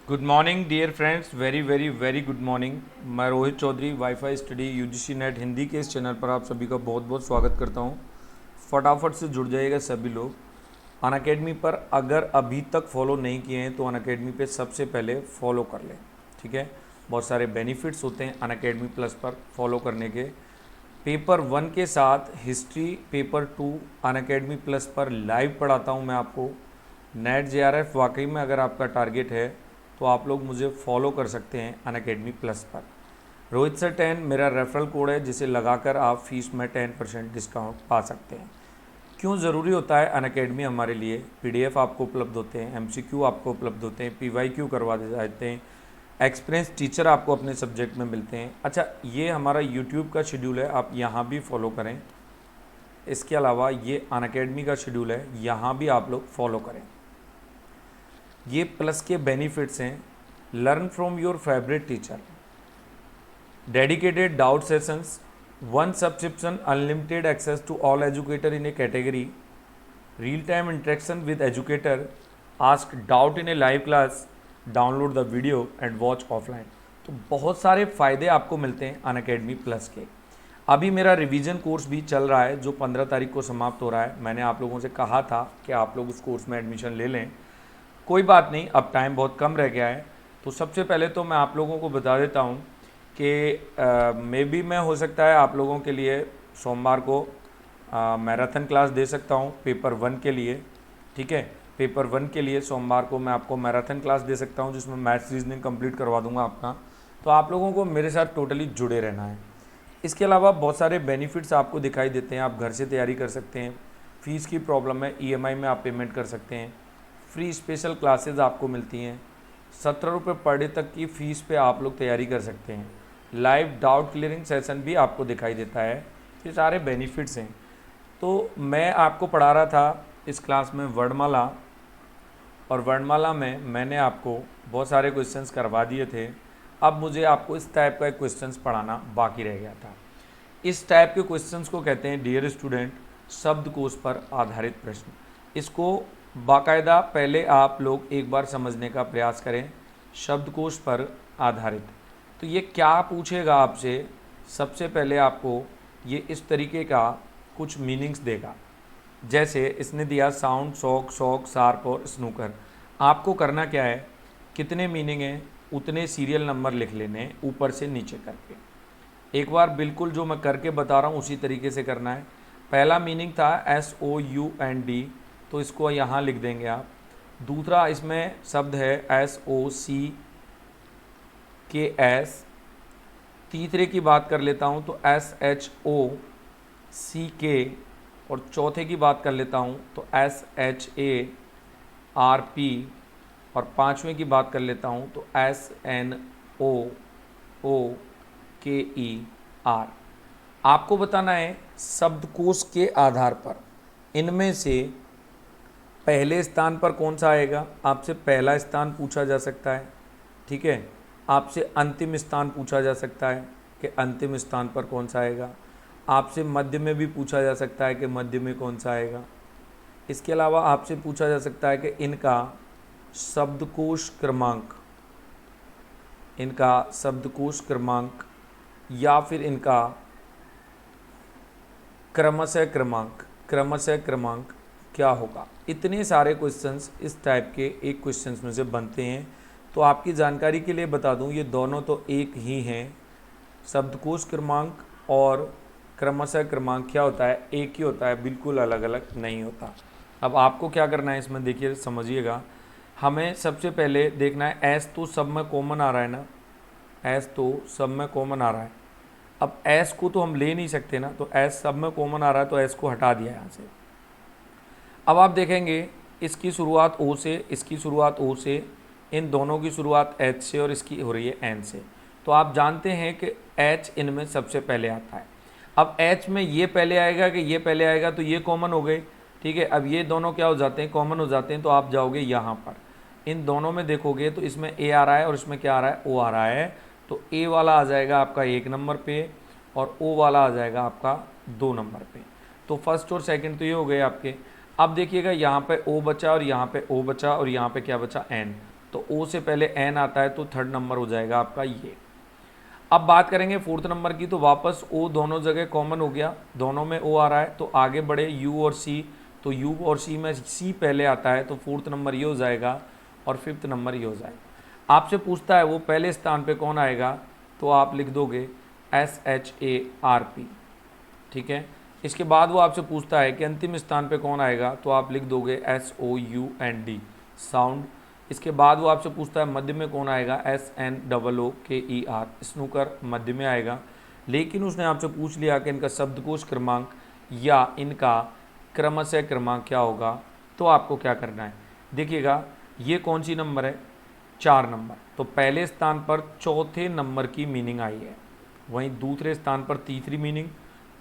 Good morning dear friends, very very very good morning. मैं Rohit Chaudhary WiFi study UGC NET Hindi के इस channel पर आप सभी का बहुत बहुत स्वागत करता हूं। फटाफट से जुड़ जाइएगा सभी लोग अनअकैडमी पर। अगर अभी तक फॉलो नहीं किए हैं तो अनअकैडमी पे सबसे पहले फॉलो कर लें, ठीक है। बहुत सारे बेनिफिट्स होते हैं अनअकैडमी प्लस पर फॉलो करने के। पेपर 1 के साथ हिस्ट्री, पेपर 2 अनअकैडमी प्लस पर लाइव पढ़ाता हूं मैं आपको। नेट जेआरएफ वाकई में अगर आपका टारगेट है तो आप लोग मुझे फॉलो कर सकते हैं अनअकैडमी प्लस पर। रोहित सर 10 मेरा रेफरल कोड है जिसे लगाकर आप फीस में 10% डिस्काउंट पा सकते हैं। क्यों ज़रूरी होता है अनअकैडमी हमारे लिए? पीडीएफ आपको उपलब्ध होते हैं, एमसीक्यू आपको उपलब्ध होते हैं, पीवाईक्यू करवा देते हैं, एक्सपीरियंस टीचर आपको अपने सब्जेक्ट में मिलते हैं। अच्छा, ये हमारा यूट्यूब का शेड्यूल है, आप यहाँ भी फॉलो करें। इसके अलावा ये अनअकैडमी का शेड्यूल है, यहाँ भी आप लोग फॉलो करें। ये प्लस के बेनिफिट्स हैं। Learn from your favourite teacher, dedicated doubt sessions, 1 subscription, unlimited access to all educator in a category, real time interaction with educator, ask doubt in a live class, download the video and watch offline. तो बहुत सारे फ़ायदे आपको मिलते हैं Unacademy plus के। अभी मेरा रिवीजन कोर्स भी चल रहा है जो 15 तारीख को समाप्त हो रहा है। मैंने आप लोगों से कहा था कि आप लोग उस कोर्स में एडमिशन ले लें। कोई बात नहीं, अब टाइम बहुत कम रह गया है। तो सबसे पहले तो मैं आप लोगों को बता देता हूँ कि मे बी मैं हो सकता है आप लोगों के लिए सोमवार को मैराथन क्लास दे सकता हूँ पेपर 1 के लिए, ठीक है। पेपर 1 के लिए सोमवार को मैं आपको मैराथन क्लास दे सकता हूँ जिसमें मैथ्स रीजनिंग कंप्लीट करवा दूंगा आपका। तो आप लोगों को मेरे साथ टोटली जुड़े रहना है। इसके अलावा बहुत सारे बेनिफिट्स आपको दिखाई देते हैं। आप घर से तैयारी कर सकते हैं, फ़ीस की प्रॉब्लम है ईएमआई में आप पेमेंट कर सकते हैं, फ्री स्पेशल क्लासेस आपको मिलती हैं, 17 रुपये पर डे तक की फ़ीस पे आप लोग तैयारी कर सकते हैं, लाइव डाउट क्लियरिंग सेशन भी आपको दिखाई देता है। ये सारे बेनिफिट्स हैं। तो मैं आपको पढ़ा रहा था इस क्लास में वर्णमाला, और वर्णमाला में मैंने आपको बहुत सारे क्वेश्चंस करवा दिए थे। अब मुझे आपको इस टाइप का एक क्वेश्चंस पढ़ाना बाकी रह गया था। इस टाइप के क्वेश्चंस को कहते हैं डियर स्टूडेंट शब्दकोश पर आधारित प्रश्न। इसको बाकायदा पहले आप लोग एक बार समझने का प्रयास करें, शब्दकोश पर आधारित। तो ये क्या पूछेगा आपसे? सबसे पहले आपको ये इस तरीके का कुछ मीनिंग्स देगा। जैसे इसने दिया साउंड, शॉक, शॉक, शार्प और स्नूकर। आपको करना क्या है, कितने मीनिंग हैं उतने सीरियल नंबर लिख लेने ऊपर से नीचे करके। एक बार बिल्कुल जो मैं करके बता रहा हूँ उसी तरीके से करना है। पहला मीनिंग था SOUND, तो इसको यहाँ लिख देंगे आप। दूसरा इसमें शब्द है SOCKS। तीसरे की बात कर लेता हूँ तो SHOCK। और चौथे की बात कर लेता हूँ तो SHARP। और पांचवें की बात कर लेता हूँ तो SNOOKER। आपको बताना है शब्दकोश के आधार पर इनमें से पहले स्थान पर कौन सा आएगा। आपसे पहला स्थान पूछा जा सकता है, ठीक है। आपसे अंतिम स्थान पूछा जा सकता है कि अंतिम स्थान पर कौन सा आएगा। आपसे मध्य में भी पूछा जा सकता है कि मध्य में कौन सा आएगा। इसके अलावा आपसे पूछा जा सकता है कि इनका शब्दकोश क्रमांक, इनका शब्दकोश क्रमांक या फिर इनका क्रमशः क्रमांक क्या होगा। इतने सारे क्वेश्चंस इस टाइप के एक क्वेश्चंस में से बनते हैं। तो आपकी जानकारी के लिए बता दूं, ये दोनों तो एक ही हैं। शब्दकोश क्रमांक और क्रमशः क्रमांक क्या होता है, एक ही होता है, बिल्कुल अलग अलग नहीं होता। अब आपको क्या करना है इसमें, देखिए समझिएगा। हमें सबसे पहले देखना है एस तो सब में कॉमन आ रहा है ना, एस तो सब में कॉमन आ रहा है। अब एस को तो हम ले नहीं सकते ना, तो एस सब में कॉमन आ रहा है तो एस को हटा दिया यहाँ से। अब आप देखेंगे इसकी शुरुआत ओ से, इसकी शुरुआत ओ से, इन दोनों की शुरुआत एच से और इसकी हो रही है एन से। तो आप जानते हैं कि एच इनमें सबसे पहले आता है। अब एच में ये पहले आएगा कि ये पहले आएगा, तो ये कॉमन हो गए, ठीक है। अब ये दोनों क्या हो जाते हैं, कॉमन हो जाते हैं। तो आप जाओगे यहाँ पर, इन दोनों में देखोगे तो इसमें ए आ रहा है और इसमें क्या आ रहा है, ओ आ रहा है। तो ए वाला आ जाएगा आपका 1 नंबर पे और ओ वाला आ जाएगा आपका 2 नंबर पे। तो फर्स्ट और सेकंड तो ये हो गए आपके। अब देखिएगा यहाँ पे ओ बचा और यहाँ पे ओ बचा और यहाँ पे क्या बचा, एन। तो ओ से पहले एन आता है तो थर्ड नंबर हो जाएगा आपका ये। अब बात करेंगे फोर्थ नंबर की, तो वापस ओ दोनों जगह कॉमन हो गया, दोनों में ओ आ रहा है, तो आगे बढ़े यू और सी, तो यू और सी में सी पहले आता है तो फोर्थ नंबर ये हो जाएगा और फिफ्थ नंबर ये हो जाएगा। आपसे पूछता है वो पहले स्थान पे कौन आएगा, तो आप लिख दोगे SHARP, ठीक है। इसके बाद वो आपसे पूछता है कि अंतिम स्थान पे कौन आएगा, तो आप लिख दोगे SOUND, साउंड। इसके बाद वो आपसे पूछता है मध्य में कौन आएगा, SNOOKER, स्नूकर मध्य में आएगा। लेकिन उसने आपसे पूछ लिया कि इनका शब्दकोश क्रमांक या इनका क्रमशः क्रमांक क्या होगा, तो आपको क्या करना है, देखिएगा ये कौन सी नंबर है, 4 नंबर, तो पहले स्थान पर चौथे नंबर की मीनिंग आई है, वहीं दूसरे स्थान पर तीसरी मीनिंग,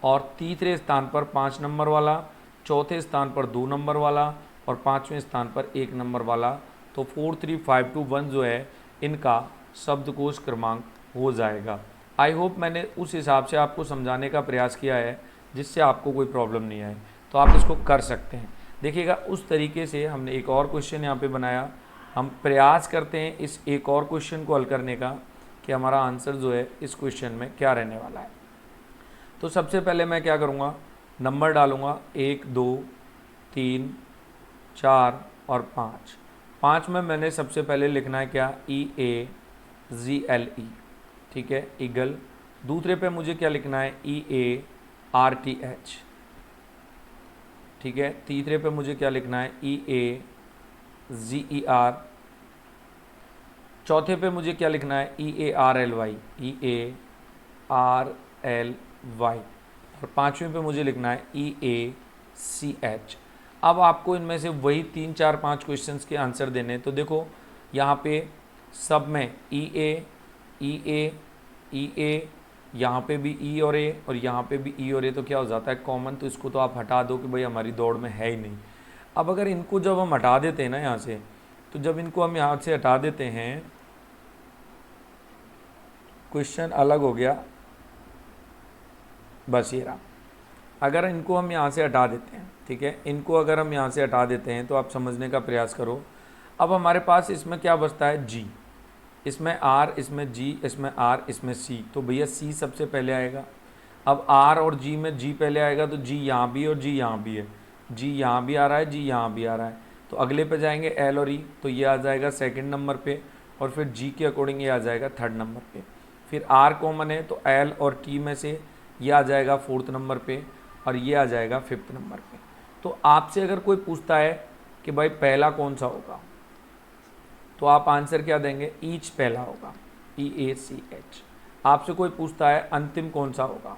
और तीसरे स्थान पर 5 नंबर वाला, चौथे स्थान पर 2 नंबर वाला और पाँचवें स्थान पर 1 नंबर वाला। तो 4 3 5 2 1 जो है इनका शब्दकोश क्रमांक हो जाएगा। आई होप मैंने उस हिसाब से आपको समझाने का प्रयास किया है जिससे आपको कोई प्रॉब्लम नहीं आए, तो आप इसको कर सकते हैं। देखिएगा उस तरीके से हमने एक और क्वेश्चन यहाँ पे बनाया, हम प्रयास करते हैं इस एक और क्वेश्चन को हल करने का कि हमारा आंसर जो है इस क्वेश्चन में क्या रहने वाला है। तो सबसे पहले मैं क्या करूँगा, नंबर डालूँगा 1 2 3 4 और 5। 5 में मैंने सबसे पहले लिखना है क्या, EAGLE, ठीक है, ईगल। दूसरे पे मुझे क्या लिखना है, EARTH, ठीक है। तीसरे पे मुझे क्या लिखना है, EAGER। चौथे पे मुझे क्या लिखना है, EARLY, EARLY। और पाँचवें पे मुझे लिखना है EACH। अब आपको इनमें से वही 3 4 5 क्वेश्चंस के आंसर देने, तो देखो यहाँ पे सब में EA, यहाँ पे भी E और A और यहाँ पे भी E और A, तो क्या हो जाता है कॉमन, तो इसको तो आप हटा दो कि भाई हमारी दौड़ में है ही नहीं। अब अगर इनको जब हम हटा देते हैं ना यहाँ से, तो जब इनको हम यहाँ से हटा देते हैं, क्वेश्चन अलग हो गया, बस ये रहा। अगर इनको हम यहाँ से हटा देते हैं, ठीक है, इनको अगर हम यहाँ से हटा देते हैं तो आप समझने का प्रयास करो। अब हमारे पास इसमें क्या बचता है, G, इसमें R, इसमें G, इसमें R, इसमें C, तो भैया C सबसे पहले आएगा। अब R और G में G पहले आएगा, तो G यहाँ भी और G यहाँ भी है, G यहाँ भी आ रहा है, G यहाँ भी आ रहा है, तो अगले पे जाएंगे L और E, तो ये आ जाएगा सेकंड नंबर पे, और फिर G के अकॉर्डिंग ये आ जाएगा थर्ड नंबर पे। फिर R कॉमन है तो L और T में से ये आ जाएगा फोर्थ नंबर पे, और ये आ जाएगा फिफ्थ नंबर पे। तो आपसे अगर कोई पूछता है कि भाई पहला कौन सा होगा, तो आप आंसर क्या देंगे, ईच पहला होगा, EACH। आपसे कोई पूछता है अंतिम कौन सा होगा,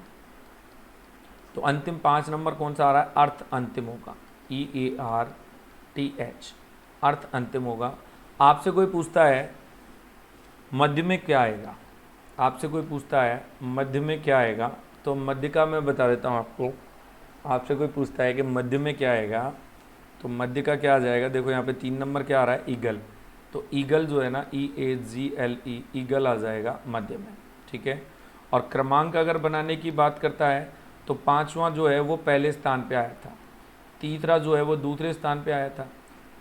तो अंतिम 5 नंबर कौन सा आ रहा है, अर्थ अंतिम होगा, EARTH, अर्थ अंतिम होगा। आपसे कोई पूछता है मध्य में क्या आएगा, आपसे कोई पूछता है मध्य में क्या आएगा, तो मध्य का मैं बता देता हूँ आपको। आपसे कोई पूछता है कि मध्य में क्या आएगा, तो मध्य का क्या आ जाएगा, देखो यहाँ पे 3 नंबर क्या आ रहा है, ईगल, तो ईगल जो है ना, EAGLE, ईगल आ जाएगा मध्य में, ठीक है। और क्रमांक अगर बनाने की बात करता है तो 5वां जो है वो पहले स्थान पे आया था, तीसरा जो है वो दूसरे स्थान पे आया था,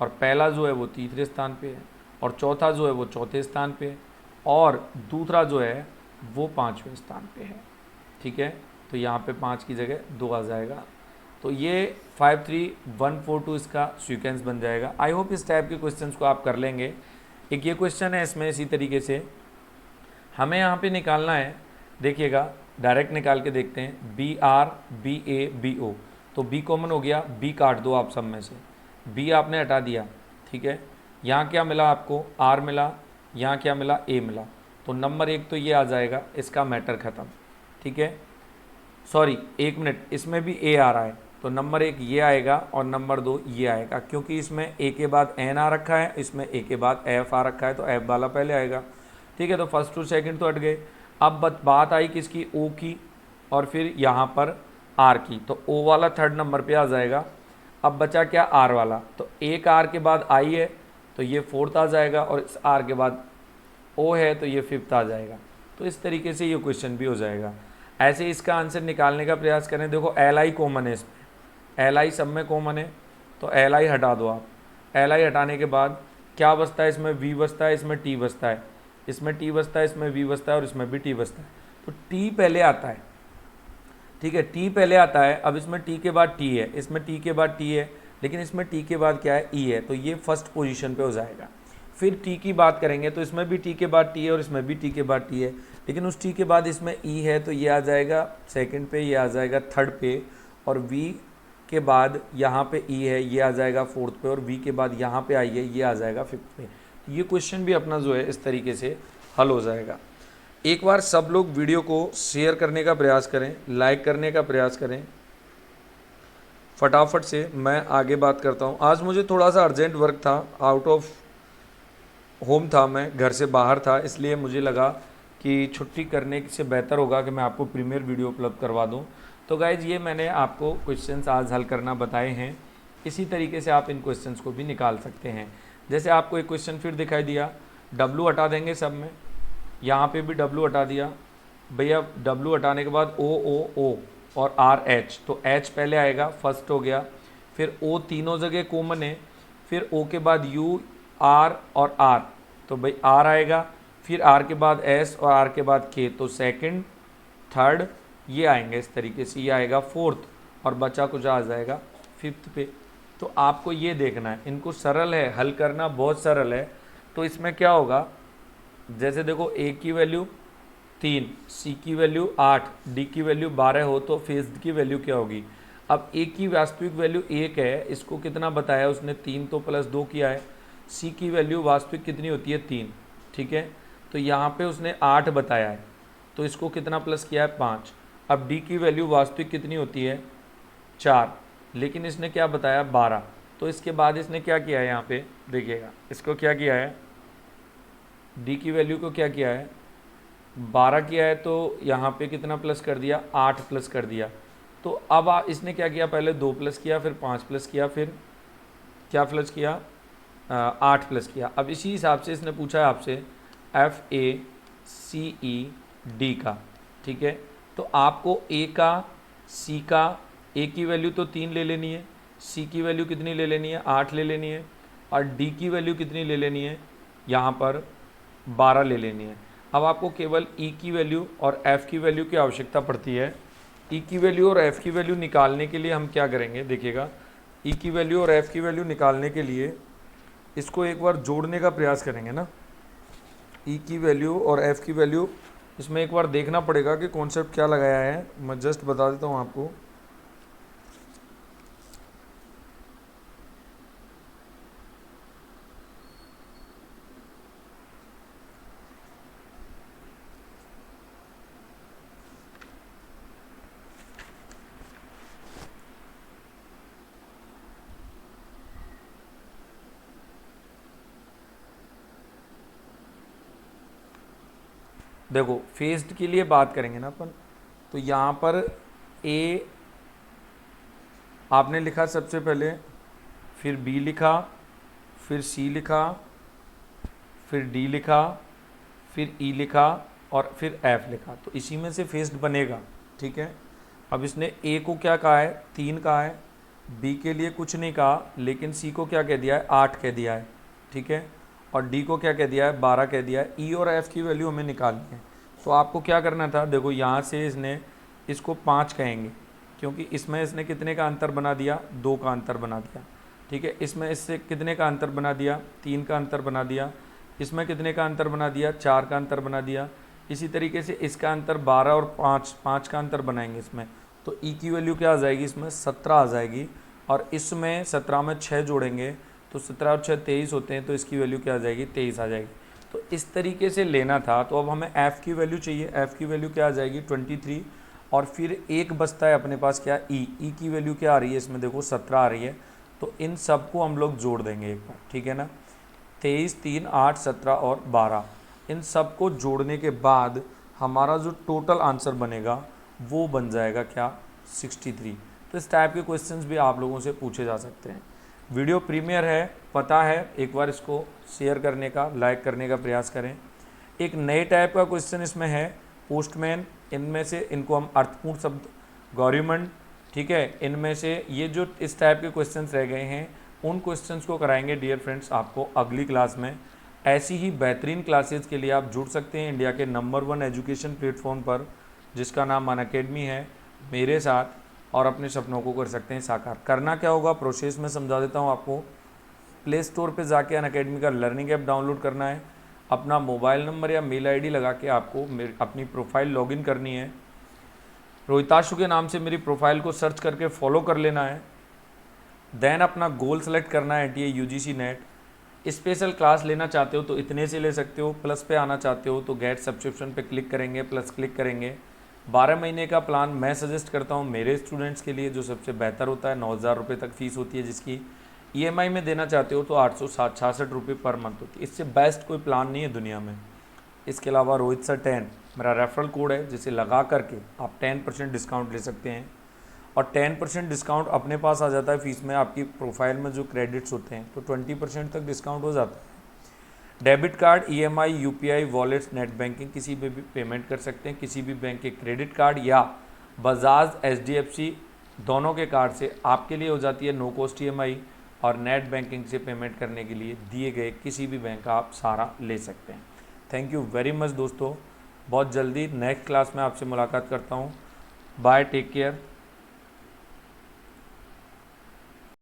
और पहला जो है वो तीसरे स्थान पे है, और चौथा जो है वो चौथे स्थान पे है, और दूसरा जो है वो 5वें स्थान पे है, ठीक है। तो यहाँ पे 5 की जगह 2 आ जाएगा। तो ये 5 3 1 4 2 इसका सीक्वेंस बन जाएगा। आई होप इस टाइप के क्वेश्चंस को आप कर लेंगे। एक ये क्वेश्चन है, इसमें इसी तरीके से हमें यहाँ पे निकालना है, देखिएगा डायरेक्ट निकाल के देखते हैं, BR BA BO, तो B कॉमन हो गया, B काट दो आप सब में से, B आपने हटा दिया, ठीक है। यहाँ क्या मिला आपको, R मिला, यहाँ क्या मिला, A मिला, तो नंबर 1 तो ये आ जाएगा, इसका मैटर ख़त्म, ठीक है। सॉरी 1 मिनट, इसमें भी A आ रहा है, तो नंबर 1 ये आएगा और नंबर 2 ये आएगा, क्योंकि इसमें A के बाद N आ रखा है, इसमें A के बाद F आ रखा है, तो F वाला पहले आएगा, ठीक है। तो फर्स्ट टू सेकंड तो हट गए। अब बात आई किसकी, O की, और फिर यहाँ पर R की, तो O वाला थर्ड नंबर पे आ जाएगा। अब बचा क्या, R वाला, तो एक R के बाद I है तो ये फोर्थ आ जाएगा, और इस R के बाद O है तो ये फिफ्थ आ जाएगा। तो इस तरीके से ये क्वेश्चन भी हो जाएगा। ऐसे इसका आंसर निकालने का प्रयास करें। देखो LI कॉमन है, इसमें LI सब में कॉमन है, तो LI हटा दो आप। LI हटाने के बाद क्या बचता है, इसमें वी बचता है, इसमें टी बचता है, इसमें टी बचता है, इसमें वी बचता है और इसमें भी टी बचता है। तो टी पहले आता है, ठीक है, टी पहले आता है। अब इसमें टी के बाद टी है, इसमें टी के बाद टी है, लेकिन इसमें टी के बाद क्या है, ई है, तो ये फर्स्ट पोजीशन पे हो जाएगा। फिर टी की बात करेंगे तो इसमें भी टी के बाद टी है और इसमें भी टी के बाद टी है, लेकिन उस टी के बाद इसमें ई है, तो ये आ जाएगा सेकंड पे, ये आ जाएगा थर्ड पे, और वी के बाद यहाँ पे ई है, ये आ जाएगा फोर्थ पे, और वी के बाद यहाँ पे आई है, ये आ जाएगा फिफ्थ पे। ये क्वेश्चन भी अपना जो है इस तरीके से हल हो जाएगा। एक बार सब लोग वीडियो को शेयर करने का प्रयास करें, लाइक करने का प्रयास करें फटाफट से, मैं आगे बात करता हूँ। आज मुझे थोड़ा सा अर्जेंट वर्क था, आउट ऑफ होम था, मैं घर से बाहर था, इसलिए मुझे लगा कि छुट्टी करने से बेहतर होगा कि मैं आपको प्रीमियर वीडियो उपलब्ध करवा दूँ। तो गाइज ये मैंने आपको क्वेश्चंस आज हल करना बताए हैं, इसी तरीके से आप इन क्वेश्चंस को भी निकाल सकते हैं। जैसे आपको एक क्वेश्चन फिर दिखाई दिया, डब्लू हटा देंगे सब में, यहाँ पे भी डब्लू हटा दिया भैया, डब्लू हटाने के बाद ओ ओ ओ और आर एच, तो एच पहले आएगा, फर्स्ट हो गया, फिर ओ तीनों जगह कॉमन है, फिर ओ के बाद यू आर और आर, तो भाई आर आएगा, फिर आर के बाद एस और आर के बाद के, तो सेकंड थर्ड ये आएंगे इस तरीके से, ये आएगा फोर्थ, और बचा कुछ आ जाएगा फिफ्थ पे। तो आपको ये देखना है, इनको सरल है, हल करना बहुत सरल है। तो इसमें क्या होगा, जैसे देखो ए की वैल्यू 3, सी की वैल्यू 8, डी की वैल्यू 12 हो तो फेज्ड की वैल्यू क्या होगी। अब ए की वास्तविक वैल्यू 1 है, इसको कितना बताया उसने, 3 तो प्लस 2 किया है। सी की वैल्यू वास्तविक कितनी होती है, 3, ठीक है, तो यहाँ पे उसने 8 बताया है, तो इसको कितना प्लस किया है, 5। अब डी की वैल्यू वास्तविक कितनी होती है, 4, लेकिन इसने क्या बताया, 12, तो इसके बाद इसने क्या किया है, यहाँ पे देखिएगा, इसको क्या किया है, डी की वैल्यू को क्या किया है, 12 किया है, तो यहाँ पे कितना प्लस कर दिया, 8 प्लस कर दिया। तो अब इसने क्या किया, पहले 2 प्लस किया, फिर 5 प्लस किया, फिर क्या प्लस किया, 8 प्लस किया। अब इसी हिसाब से इसने पूछा है आपसे FACED का, ठीक है, तो आपको ए का, सी का, ए की वैल्यू तो 3 ले लेनी है, सी की वैल्यू कितनी ले लेनी है, 8 ले लेनी है, और डी की वैल्यू कितनी ले लेनी है, यहाँ पर 12 ले लेनी है। अब आपको केवल ई की वैल्यू और एफ़ की वैल्यू की आवश्यकता पड़ती है। ई की वैल्यू और एफ़ की वैल्यू निकालने के लिए हम क्या करेंगे, देखिएगा, ई की वैल्यू और एफ़ की वैल्यू निकालने के लिए इसको एक बार जोड़ने का प्रयास करेंगे ना, ई की वैल्यू और एफ़ की वैल्यू, इसमें एक बार देखना पड़ेगा कि कॉन्सेप्ट क्या लगाया है, मैं जस्ट बता देता हूँ आपको। देखो फेज्ड के लिए बात करेंगे ना अपन, तो यहाँ पर ए आपने लिखा सबसे पहले, फिर बी लिखा, फिर सी लिखा, फिर डी लिखा, फिर ई लिखा, और फिर एफ लिखा, तो इसी में से फेज्ड बनेगा, ठीक है। अब इसने ए को क्या कहा है, 3 कहा है, बी के लिए कुछ नहीं कहा, लेकिन सी को क्या कह दिया है, 8 कह दिया है, ठीक है, और डी को क्या कह दिया है, 12 कह दिया है। ई और एफ़ की वैल्यू हमें निकालनी है, तो आपको क्या करना था, देखो यहाँ से इसने इसको 5 कहेंगे, क्योंकि इसमें इसने कितने का अंतर बना दिया, 2 का अंतर बना दिया, ठीक है, इसमें इससे कितने का अंतर बना दिया, 3 का अंतर बना दिया, इसमें कितने का अंतर बना दिया, 4 का अंतर बना दिया। इसी तरीके से इसका अंतर 12 और 5 का अंतर बनाएंगे इसमें, तो ई की वैल्यू क्या आ जाएगी, इसमें 17 आ जाएगी, और इसमें 17 में 6 जोड़ेंगे तो 17 और 6 23 होते हैं, तो इसकी वैल्यू क्या आ जाएगी, 23 आ जाएगी। तो इस तरीके से लेना था। तो अब हमें एफ़ की वैल्यू चाहिए, एफ़ की वैल्यू क्या आ जाएगी, 23, और फिर एक बचता है अपने पास क्या, ई की वैल्यू क्या आ रही है इसमें, देखो 17 आ रही है, तो इन सब को हम लोग जोड़ देंगे एक बार, ठीक है ना, 23, 3, 8, 17 और 12, इन सब को जोड़ने के बाद हमारा जो टोटल आंसर बनेगा वो बन जाएगा क्या, 63। तो इस टाइप के क्वेश्चंस भी आप लोगों से पूछे जा सकते हैं। वीडियो प्रीमियर है, पता है, एक बार इसको शेयर करने का, लाइक करने का प्रयास करें। एक नए टाइप का क्वेश्चन इसमें है, पोस्टमैन, इनमें से इनको हम अर्थपूर्ण शब्द, गवर्नमेंट, ठीक है, इनमें से ये जो इस टाइप के क्वेश्चंस रह गए हैं उन क्वेश्चंस को कराएंगे डियर फ्रेंड्स आपको अगली क्लास में। ऐसी ही बेहतरीन क्लासेस के लिए आप जुड़ सकते हैं इंडिया के नंबर 1 एजुकेशन प्लेटफॉर्म पर, जिसका नाम अनअकैडमी है, मेरे साथ, और अपने सपनों को कर सकते हैं साकार। करना क्या होगा, प्रोसेस में समझा देता हूँ आपको। प्ले स्टोर पे जाके अनअकैडमी का लर्निंग ऐप डाउनलोड करना है, अपना मोबाइल नंबर या मेल आईडी लगा के आपको अपनी प्रोफाइल लॉगिन करनी है, रोहिताशु के नाम से मेरी प्रोफाइल को सर्च करके फॉलो कर लेना है। देन अपना गोल सेलेक्ट करना है NTA UGC net. Special class लेना चाहते हो तो इतने से ले सकते हो, प्लस पे आना चाहते हो तो गेट सब्सक्रिप्शन पे क्लिक करेंगे, प्लस क्लिक करेंगे। 12 महीने का प्लान मैं सजेस्ट करता हूँ मेरे स्टूडेंट्स के लिए, जो सबसे बेहतर होता है। 9,000 रुपये तक फीस होती है, जिसकी EMI में देना चाहते हो तो 866 रुपये पर मंथ होती है। इससे बेस्ट कोई प्लान नहीं है दुनिया में। इसके अलावा रोहित सर 10 मेरा रेफरल कोड है, जिसे लगा करके आप 10% डिस्काउंट ले सकते हैं, और 10% डिस्काउंट अपने पास आ जाता है फीस में। आपकी प्रोफाइल में जो क्रेडिट्स होते हैं तो 20% तक डिस्काउंट हो जाता है। Debit card, EMI, UPI, wallets, net banking, किसी पे भी पेमेंट कर सकते हैं। किसी भी बैंक के क्रेडिट कार्ड या बजाज, HDFC दोनों के कार्ड से आपके लिए हो जाती है नो कॉस्ट EMI, और नेट बैंकिंग से पेमेंट करने के लिए दिए गए किसी भी बैंक का आप सहारा ले सकते हैं। थैंक यू वेरी मच दोस्तों, बहुत जल्दी नेक्स्ट क्लास में आपसे मुलाकात करता हूँ। Bye, take care.